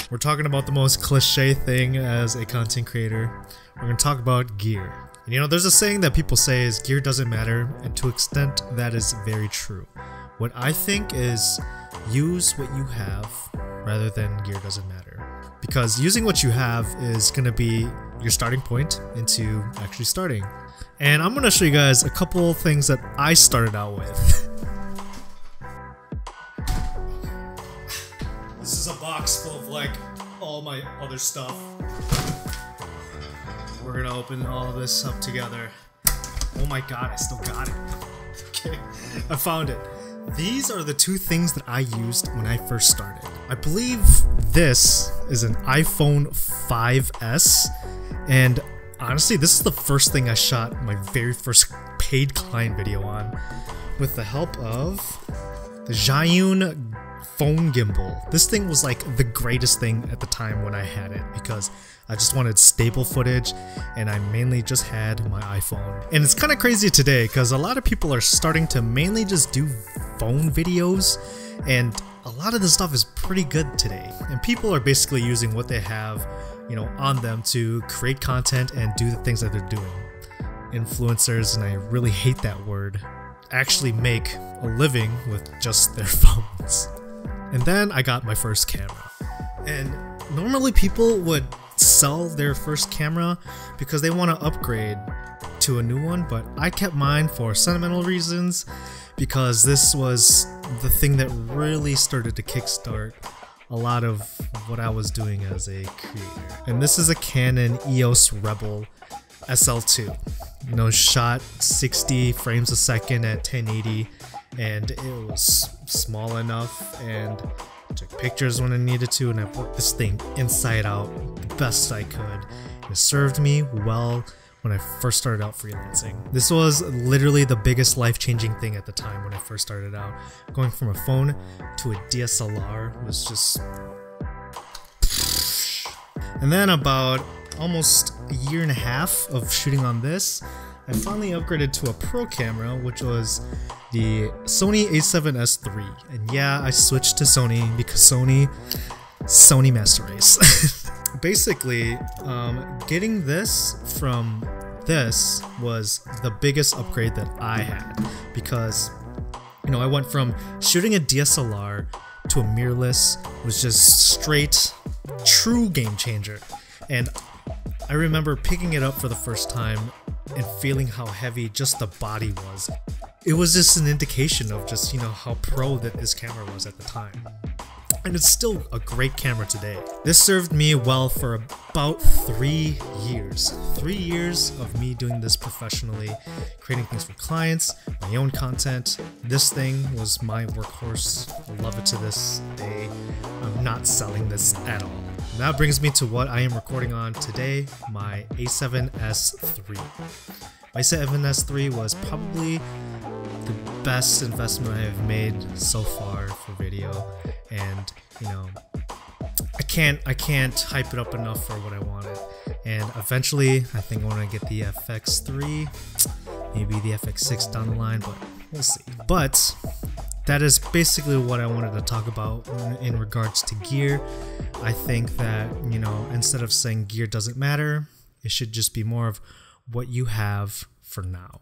We're talking about the most cliche thing as a content creator. We're going to talk about gear. And you know, there's a saying that people say is gear doesn't matter, and to an extent that is very true. What I think is use what you have rather than gear doesn't matter. Because using what you have is going to be your starting point into actually starting. And I'm going to show you guys a couple things that I started out with. This is a box full of like all my other stuff. We're gonna open all of this up together. Oh my god, I still got it. Okay, I found it. These are the two things that I used when I first started. I believe this is an iPhone 5S, and honestly, this is the first thing I shot my very first paid client video on, with the help of the Zhiyun phone gimbal. This thing was like the greatest thing at the time when I had it, because I just wanted stable footage and I mainly just had my iPhone. And it's kind of crazy today because a lot of people are starting to mainly just do phone videos, and a lot of this stuff is pretty good today. And people are basically using what they have, you know, on them to create content and do the things that they're doing. Influencers, and I really hate that word, actually make a living with just their phones. And then I got my first camera. And normally people would sell their first camera because they want to upgrade to a new one, but I kept mine for sentimental reasons, because this was the thing that really started to kickstart a lot of what I was doing as a creator. And this is a Canon EOS Rebel SL2. You know, shot 60 frames a second at 1080, and it was small enough, and I took pictures when I needed to, and I worked this thing inside out the best I could. And it served me well when I first started out freelancing. This was literally the biggest life-changing thing at the time when I first started out. Going from a phone to a DSLR was just... And then about almost a year and a half of shooting on this, I finally upgraded to a pro camera, which was the Sony A7iii. And yeah, I switched to Sony because Sony Master Race. Basically, getting this from this was the biggest upgrade that I had, because, you know, I went from shooting a DSLR to a mirrorless. Was just straight, true game changer. And I remember picking it up for the first time and feeling how heavy just the body was. It was just an indication of just, you know, how pro that this camera was at the time. And it's still a great camera today. This served me well for about 3 years. 3 years of me doing this professionally, creating things for clients, my own content. This thing was my workhorse. I love it to this day. I'm not selling this at all. And that brings me to what I am recording on today, my A7S3. My A7S3 was probably the best investment I have made so far for video, and you know, I can't hype it up enough for what I wanted. And eventually I think I want to get the FX3, maybe the FX6 down the line, but we'll see. But that is basically what I wanted to talk about in regards to gear. I think that, you know, instead of saying gear doesn't matter, it should just be more of what you have for now.